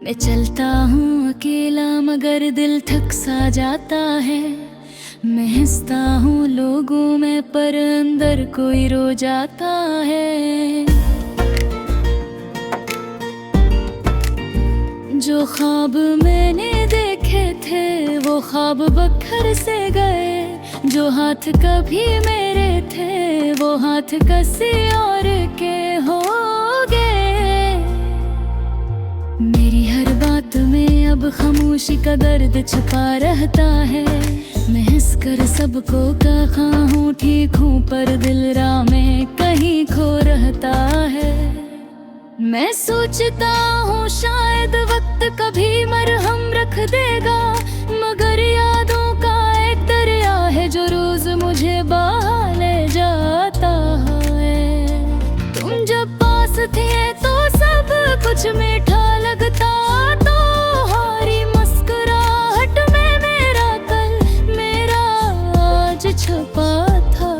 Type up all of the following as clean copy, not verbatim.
मैं चलता हूँ अकेला मगर दिल थक सा जाता है। मैं हंसता हूँ लोगों में पर अंदर कोई रो जाता है। जो ख्वाब मैंने देखे थे वो ख्वाब बखर से गए। जो हाथ कभी मेरे थे वो हाथ किसी और के हो गए। मेरी हर बात में अब खामोशी का दर्द छुपा रहता है। मैं हंसकर सबको कहा हूँ ठीक हूँ पर दिल राह में कहीं खो रहता है। मैं सोचता हूँ शायद वक्त कभी मरहम रख देगा, मगर यादों का एक दरिया है जो रोज मुझे बहा ले जाता है। तुम जब पास थे तो सब कुछ मीठा लगता, तो हारी मुस्कुराहट में मेरा कल मेरा आज छुपा था।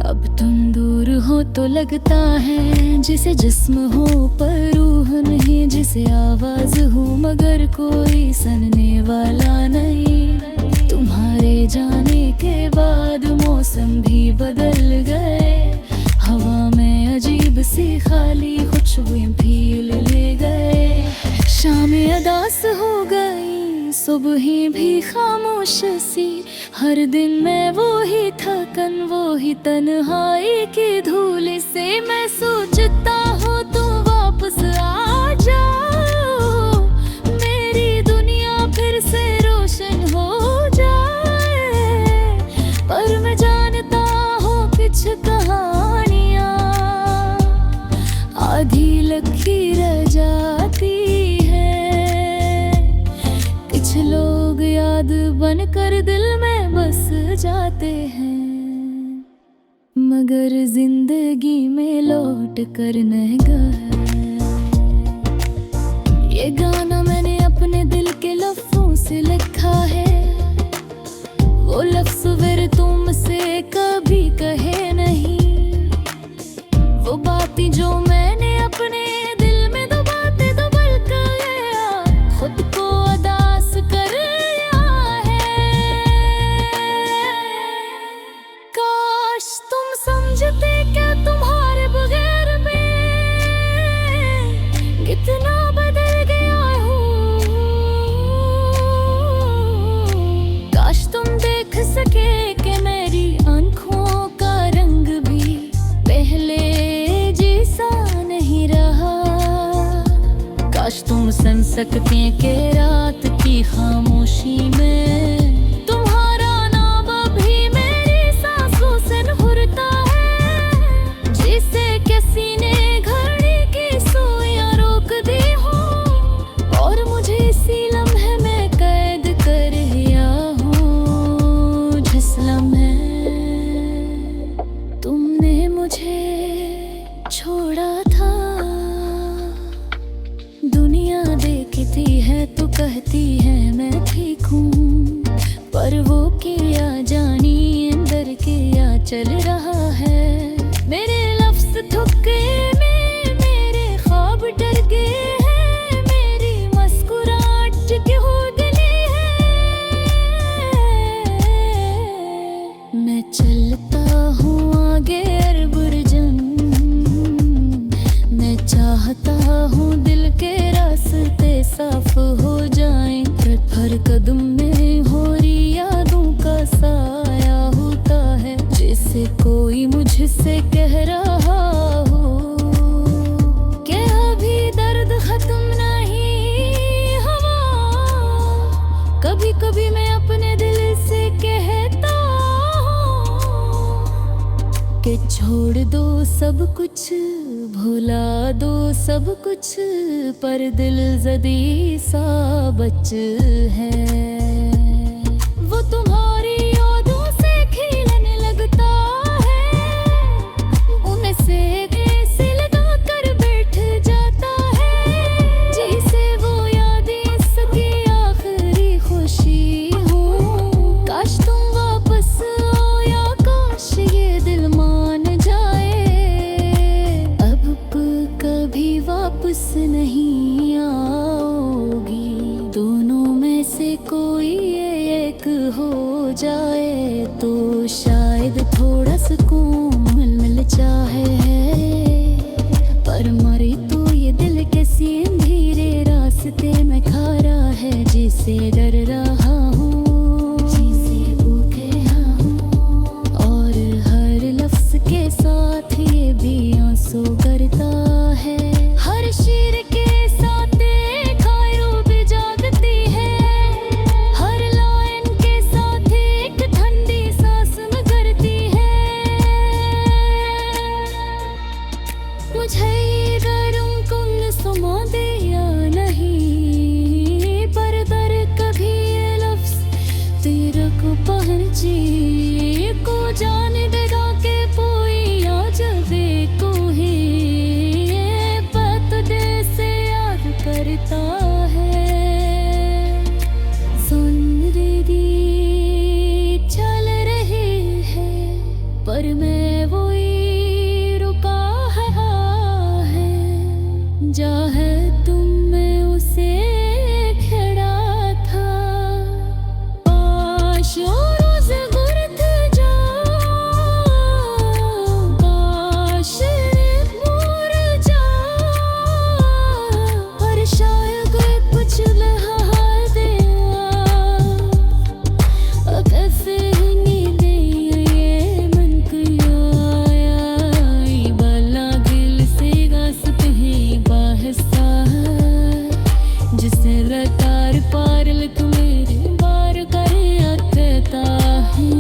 अब तुम दूर हो तो लगता है जिसे जिस्म हो पर रूह नहीं, जिसे आवाज हो मगर कोई सुनने वाला नहीं। तुम्हारे जाने के बाद मौसम भी बदल गए, हवा में अजीब सी खाली खुशबुएं भी ले गए। शामें अदास हो गई, सुबह भी खामोश सी, हर दिन मैं वो ही थकन वो ही तन्हाई की धूल से। मैं सोचता हूँ तुम वापस आ जाओ, मेरी दुनिया फिर से रोशन हो जाए। पर मैं जानता हूँ कुछ कहानियाँ आधी लखी रह जाती है। कुछ लोग याद बनकर दिल में बस जाते हैं, मगर जिंदगी में लौट कर न गए। ये गाना मैंने अपने दिल के लफ्जों से लिखा है, वो लफ्ज फिर तुमसे कभी कहे नहीं। वो बातें जो मैंने अपने दिल में दबल कर गया, खुद को अदास कर लिया है। काश तुम समझते क्या तुम्हारे बगैर में कितना बदल गया हूँ। काश तुम देख सके कि मेरी आंखों का रंग भी पहले जैसा नहीं रहा। काश तुम सुन सकते कि रात की खामोशी में तुम्हारा नाम अभी मेरी सांसों से निहुरता है। जिसे किसी ने घड़ी की सुइयां रोक दी हो और मुझे इसी लम्हे में कैद कर लिया हूँ। जिस लम्हे तुमने मुझे छोड़ा था, दुनिया देखती है तो कहती है मैं ठीक हूँ, पर वो क्या जानी अंदर क्या चल रहा है। मेरे लफ्ज थक गए मेरे ख्वाब डर गए हैं, मेरी मुस्कुराहट क्यों गली है। मैं चलता हूँ आगे अरबुरजन, मैं चाहता हूँ दिल के रास्ते साफ हो जाएं। हर कदम में हो रही यादों का साया होता है, जैसे कोई मुझसे कह रहा हो कि अभी दर्द खत्म नहीं हुआ। कभी कभी मैं अपने दिल से कहता हूँ कि छोड़ दो सब कुछ भुला दो सब कुछ, पर दिल जदी सा बच है। वो तुम्हारी यादों से खिलने लगता है, उनसे ऐसे लगा कर बैठ जाता है, जैसे वो यादें इसकी आखिरी खुशी हो। काश तुम वापस आओ या काश ये दिल मान जाए, अब कभी वापस नहीं आओगी। दोनों में से कोई एक हो जाए तो शायद थोड़ा सुकून मिल जाए है। पर मरे तो ये दिल कैसी अंधेरे रास्ते में खड़ा है, जिसे डर रहा हूँ, जिसे भूख रहा हूँ, और हर लफ्ज के साथ ये भी आंसू करता है। हर शेर के साथ एक खायो भी जागती है, हर लाइन के साथ एक ठंडी सांस मगरती है। मुझे ये गरम कुल सुमा दे या नहीं, पर दर कभी ये लफ्ज तेरे को पहुंची को जाने देगा के पोई आ जावे को ही करता है। सुन रही चल रहे हैं, पर मैं वही रुका है। जा है तुम में उसे खड़ा था, पाश और रोज गुरत जा, काश मोर जा। शायद कुछ लहा दिया, अब ऐसे ही नींदे ये मन को आया। बाला दिल से गासते हैं बाहसा, जिसे रतार पारल तुम्हें बार करे अटता है।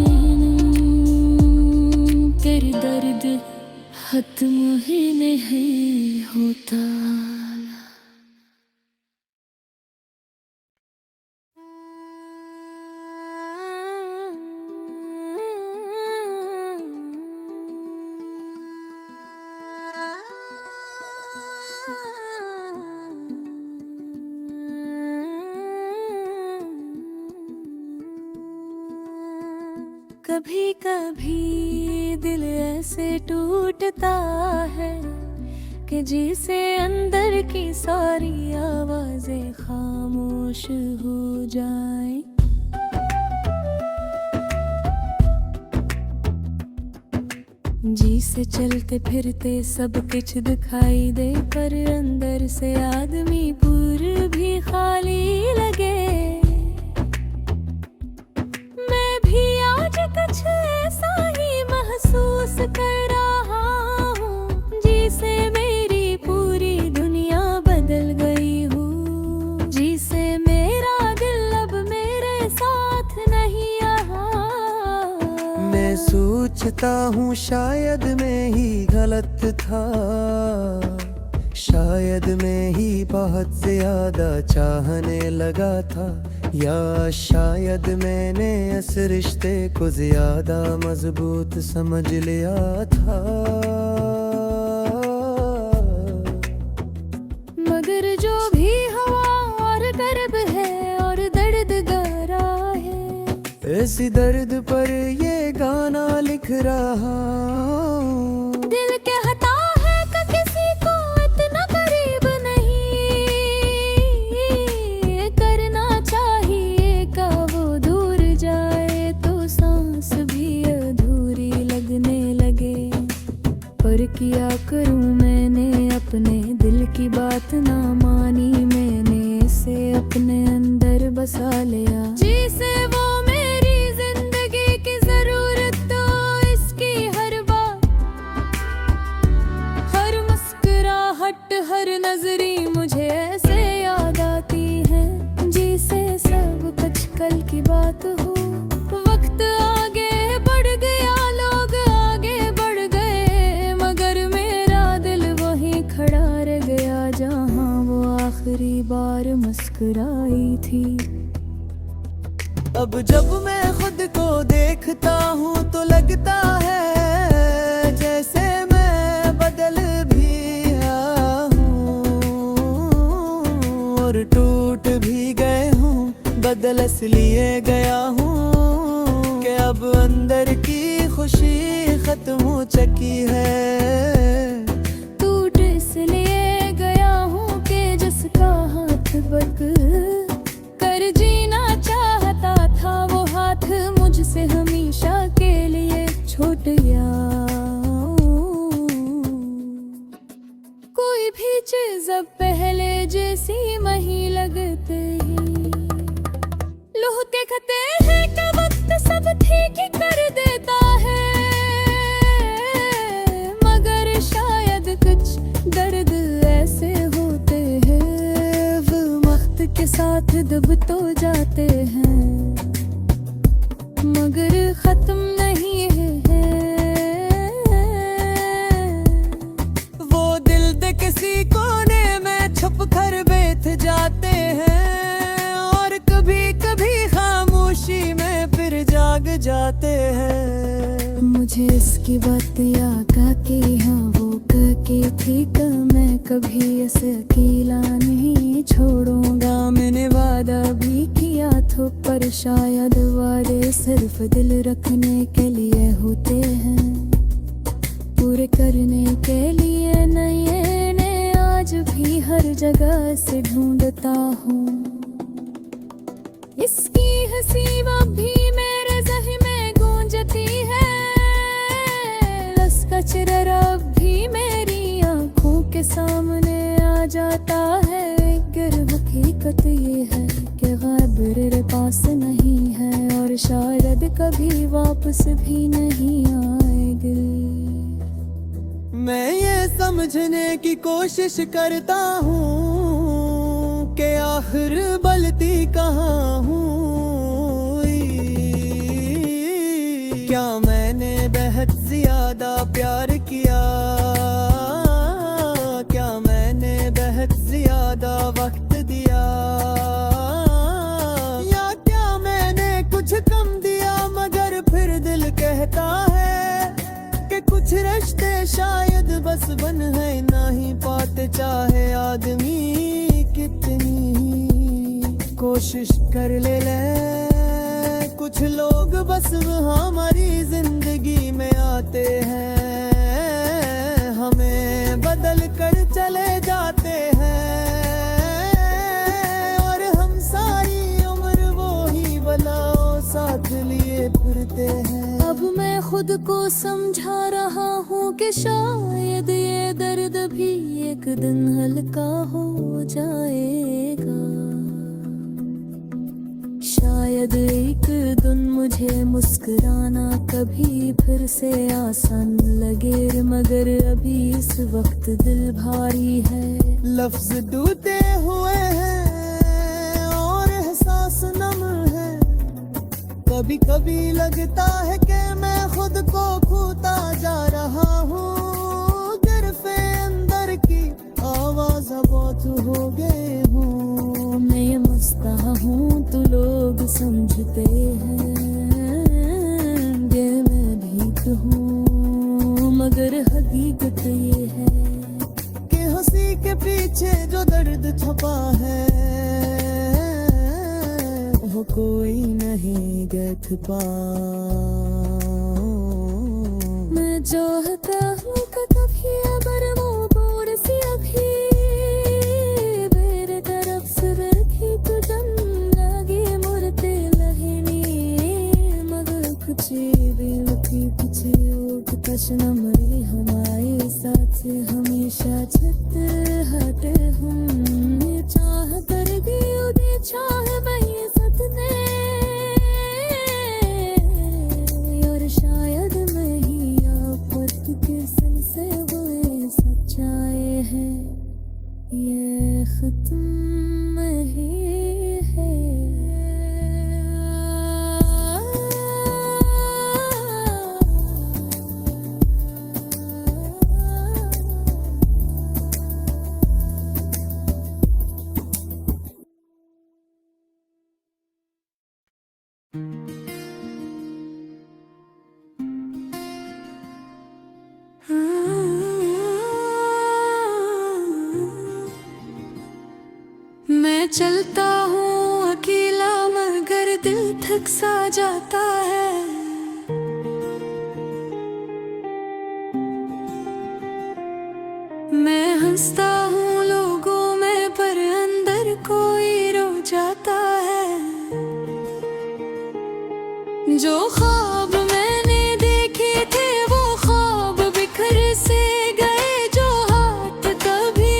तेरी दर्द खत्म ही नहीं होता। कभी कभी दिल ऐसे टूटता है कि जिसे अंदर की सारी आवाजें खामोश हो जाएं। जी से चलते फिरते सब कुछ दिखाई दे, पर अंदर से आदमी पूरा भी खाली लगे। कुछ ऐसा ही महसूस कर रहा हूँ, जिसे मेरी पूरी दुनिया बदल गई हूँ, जिसे मेरा दिल अब मेरे साथ नहीं रहा। मैं सोचता हूँ शायद मैं ही गलत था, शायद मैं ही बहुत ज्यादा चाहने लगा था, या शायद मैंने इस रिश्ते को ज्यादा मजबूत समझ लिया था। मगर जो भी हवा और गर्व है और दर्द गहरा है, ऐसी दर्द पर ये गाना लिख रहा हूँ। दिल कहता है कि किसी को इतना करीब नहीं करना चाहिए, का वो दूर जाए तो सांस भी अधूरी लगने लगे। पर किया करूं मैंने अपने दिल की बात ना मानी, मैंने इसे अपने अंदर बसा लिया। जिसे वो मेरी जिंदगी की जरूरत, तो इसकी हर बात, हर मुस्कुराहट, हर नजरी मुझे ऐसे याद आती है, जिसे सब कुछ कल की बात हो। वक्त आगे बढ़ गया, लोग आगे बढ़ गए, मगर मेरा दिल वहीं खड़ा रह गया जहां वो आखिरी बार मुस्कुराई थी। अब जब मैं खुद को देखता हूँ तो लगता है जैसे मैं बदल भी गया हूँ और टूट भी गए हूँ, बदल इसलिए गया हूँ कि अब अंदर की खुशी खत्म हो चुकी है। टूट इसलिए गया भी चीज अब पहले जैसी वही लगते हैं। लोग देखते हैं कि वक्त सब ठीक ही कर देता है, मगर शायद कुछ दर्द ऐसे होते हैं वो वक्त के साथ दब तो जाते हैं, मगर खत्म नहीं है। वो दिल दे किसी कोने में छुप कर बैठ जाते हैं, और कभी कभी खामोशी में फिर जाग जाते हैं। मुझे इसकी बात याद कि हाँ वो कहती थी कि मैं कभी ऐसे अकेला नहीं छोड़ूंगा। मैंने वादा भी किया था, पर शायद वादे सिर्फ दिल रखने के लिए होते हैं, पूरे करने के लिए नहीं। ने आज भी हर जगह से ढूंढता हूँ, इसकी हंसी भी मेरे ज़हन में गूंजती है। उसका चेहरा भी मेरी आंखों के सामने आ जाता है, गर हकीकत ये है कि ग़ैब मेरे पास नहीं है, और शायद कभी वापस भी नहीं आएगी। मैं ये समझने की कोशिश करता हूँ कि आखिर बलती कहाँ हूँ। क्या मैंने बहुत ज्यादा प्यार किया, क्या मैंने बहुत ज्यादा वक्त दिया, या क्या मैंने कुछ कम दिया। मगर फिर दिल कहता है कि कुछ रिश्ते शायद बस बन है नहीं पाते, चाहे आदमी कितनी कोशिश कर ले। कुछ लोग बस हमारी जिंदगी में आते हैं, हमें बदल कर चले जाते हैं, और हम सारी उम्र वो ही बलाओं साथ लिए फिरते हैं। अब मैं खुद को समझा रहा हूँ कि शायद ये दर्द भी एक दिन हल्का हो जाएगा। शायद एक दिन मुझे मुस्कुराना कभी फिर से आसान लगे, मगर अभी इस वक्त दिल भारी है। लफ्ज टूटे हुए हैं और एहसास नम है, कभी कभी लगता है कि मैं खुद को खोता जा रहा हूँ। गिरफ़े अंदर की आवाज़ बहुत हो गए हूँ, मैं ये मस्ता हूँ तो लोग समझते हैं कि मैं भीख हूँ, मगर हकीकत ये है कि हंसी के पीछे जो दर्द छुपा है वो कोई नहीं देख पा। मैं चाहता हूँ कि कभी अगर वो बोर सी अभी मेरे तरफ से देखी तो जन लगे मुरते लहनी, मगर कुछ भी लकी कुछ योग कशना मरी हमारे साथ हमेशा छत हट हम चाह कर दियो दे चाह वही सतने, और शायद मैं ही आपत के सन से हुए सच्चाए हैं, ये खत्म ही है। मैं चलता हूँ अकेला मगर दिल थक सा जाता है, मैं हंसता हूँ लोगों में पर अंदर कोई रो जाता है। जो ख्वाब मैंने देखे थे वो ख्वाब बिखर से गए, जो हाथ कभी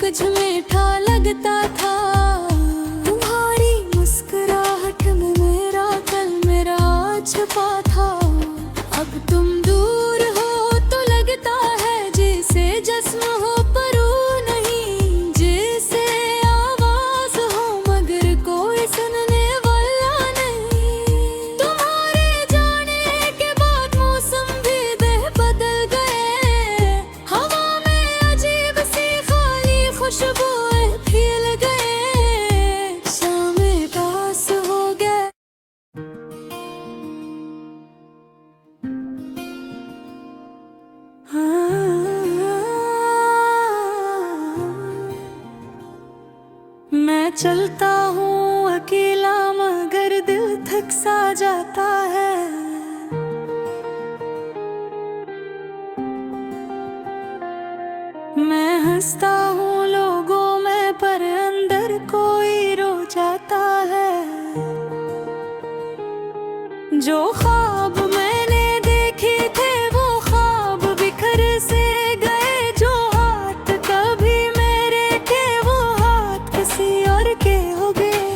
कुछ मीठा लगता था। तुम्हारी मुस्कुराहट में मेरा कल मेरा छुपा था। अब तुम दूर हो तो लगता है जैसे जिस्म हो पर वो नहीं, जैसे आवाज हो मगर कोई सुनने वाला नहीं। तुम्हारे जाने के बाद मौसम भी देह बदल गए, हवा में अजीब सी खाली खुशबुएं फैल गए, शामें पास हो गए। मैं चलता हूँ अकेला मगर दिल थक सा जाता है। मैं हंसता हूँ लोगों में पर अंदर कोई रो जाता है। जो ख्वाब मैंने देखे थे वो ख्वाब बिखर से गए, जो हाथ कभी मेरे थे वो हाथ किसी और के हो गए।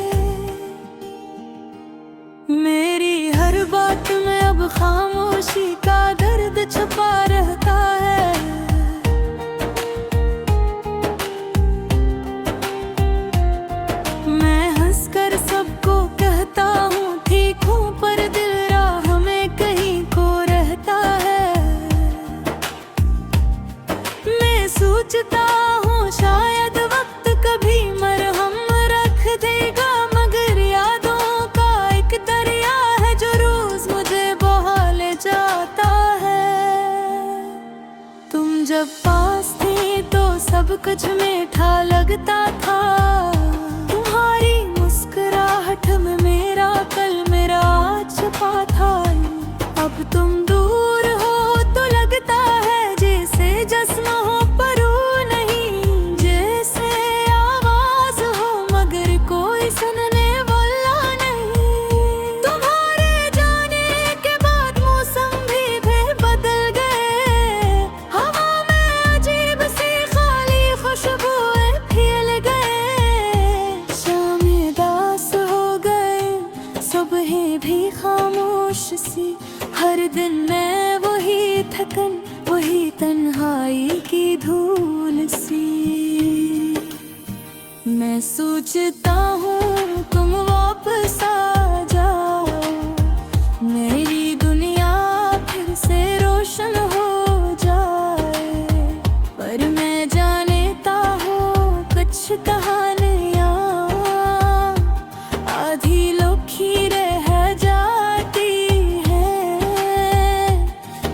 मेरी हर बात में अब खामोशी का दर्द छुपा रहता है। मैं हंसकर सबको कहता हूँ ठीक हूँ, पर दिल राह में कहीं खो रहता है। मैं सोचता हूँ शायद वक्त कभी मरहम रख देगा, मगर यादों का एक दरिया है जो रोज मुझे बहा ले जाता है। तुम जब पास थे तो सब कुछ मीठा लगता था। तुम्हारी मुस्कुराहट में मेरा कल मेरा आज छुपा था। अब तुम दूर हो तो लगता है जैसे जिस्म हो पर वो नहीं, जैसे आवाज हो मगर कोई सुनने वाला नहीं। तुम्हारे जाने के बाद मौसम भी बदल गए, हवा में अजीब सी खाली खुशबुएं फैल गए, शामें दास हो गए, सुबहें भी खामोश सी। हर दिन में वही थकन वही तन्हाई की धूल सी। मैं सोचता हूँ तुम वापस आ जाओ, मेरी दुनिया फिर से रोशन हो जाए। पर मैं जानता हूँ कुछ कहानियाँ आधी लोखी रह जाती हैं।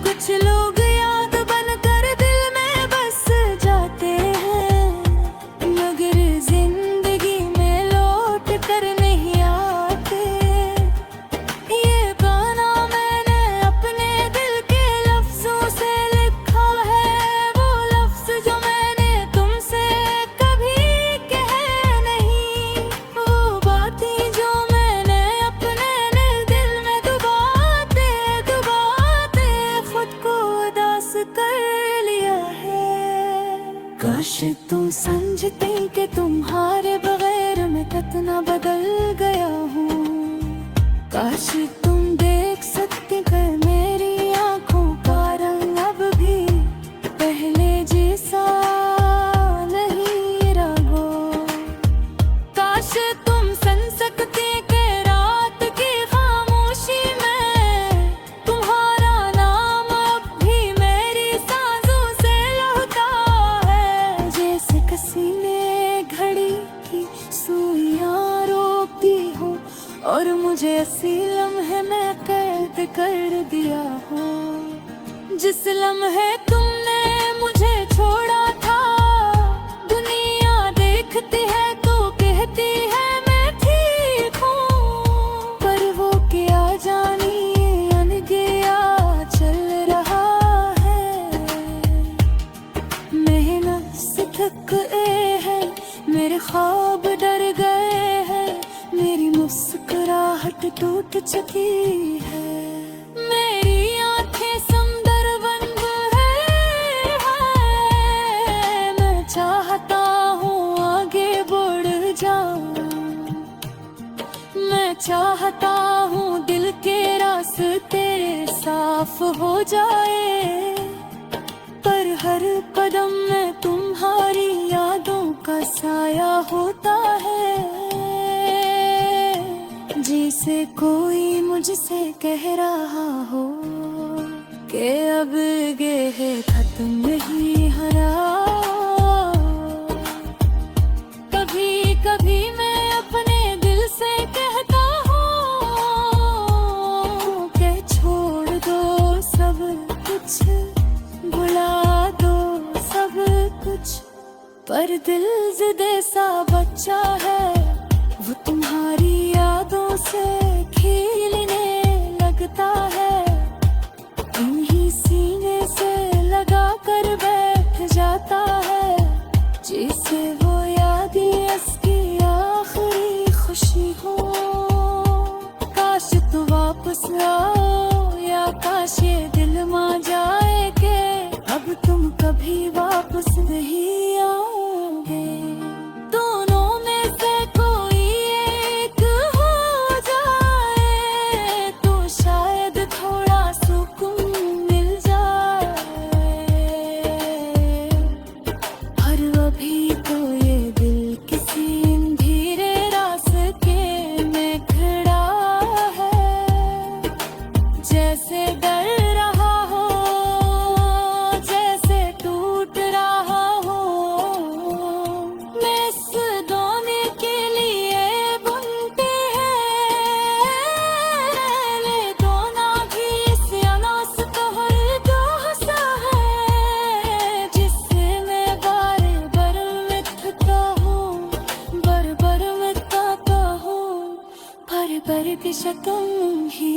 कुछ लोग याद बनकर दिल में बस जाते हैं, मगर जिंदगी में लौट कर नहीं आते। ये गाना मैंने अपने दिल के लफ्जों से लिखा है, वो लफ्ज जो मैंने तुमसे कभी कहे नहीं, वो बातें जो मैंने अपने दिल में दबाते दबाते खुद को उदास कर लिया है। काश तुम समझते कि तुम्हारे बगैर मैं कितना बदल गया हूँ। काश तुम देख सकते कि मेरी आंखों का रंग अब भी पहले जैसा नहीं रहा। काश तुम सुन सकते कि रात की खामोशी में तुम्हारा नाम अब भी मेरी सांसों से लहका है। जैसे किसी ने घड़ी की सुइयां रोकी हो और मुझे इसी लम्हे में कैद कर दिया हो। जिस लम्हे तुमने मुझे छोड़ा था, दुनिया देखती है तो कहती है मैं ठीक हूँ, पर वो क्या जानी अनगिया चल रहा है। मेहनत से थक गए हैं, मेरे ख्वाब डर गए हैं, मेरी मुस्कुराहट टूट चुकी है। मेरी आंखें समंदर बन गए हैं, मैं चाहता हूँ चाहता हूँ दिल के रास्ते साफ हो जाए, पर हर कदम में तुम्हारी यादों का साया होता है। जिसे कोई मुझसे कह रहा हो कि अब ये है खत्म नहीं हरा, कभी कभी मैं अपने दिल से कहता हूँ कि छोड़ दो सब कुछ, भुला दो सब कुछ, पर दिल ज़िद सा बच्चा है, वो तुम्हारी यादों से खेलने लगता है। इन्हीं सीने से लगा कर बैठ जाता है, जिसे वो यादें इसकी आखिरी खुशी हो। काश तू वापस आओ या काश ये दिल मान जाए कि अब तुम कभी वापस नहीं आओगे। दोनों में से कोई एक हो जाए तो शायद थोड़ा सुकून मिल जाए, पर अभी तो ये दिल किसी अंधेरे रास्ते में खड़ा है। जैसे डर रहा हो, जैसे टूट रहा हो, मैं इस दोने के लिए बुनते हैं। ले दोना भी इस अनास तोहर दोसा है, जिससे मैं बार बार मिथता हूँ, बार बार मिथता हूँ, पर भी तुम ही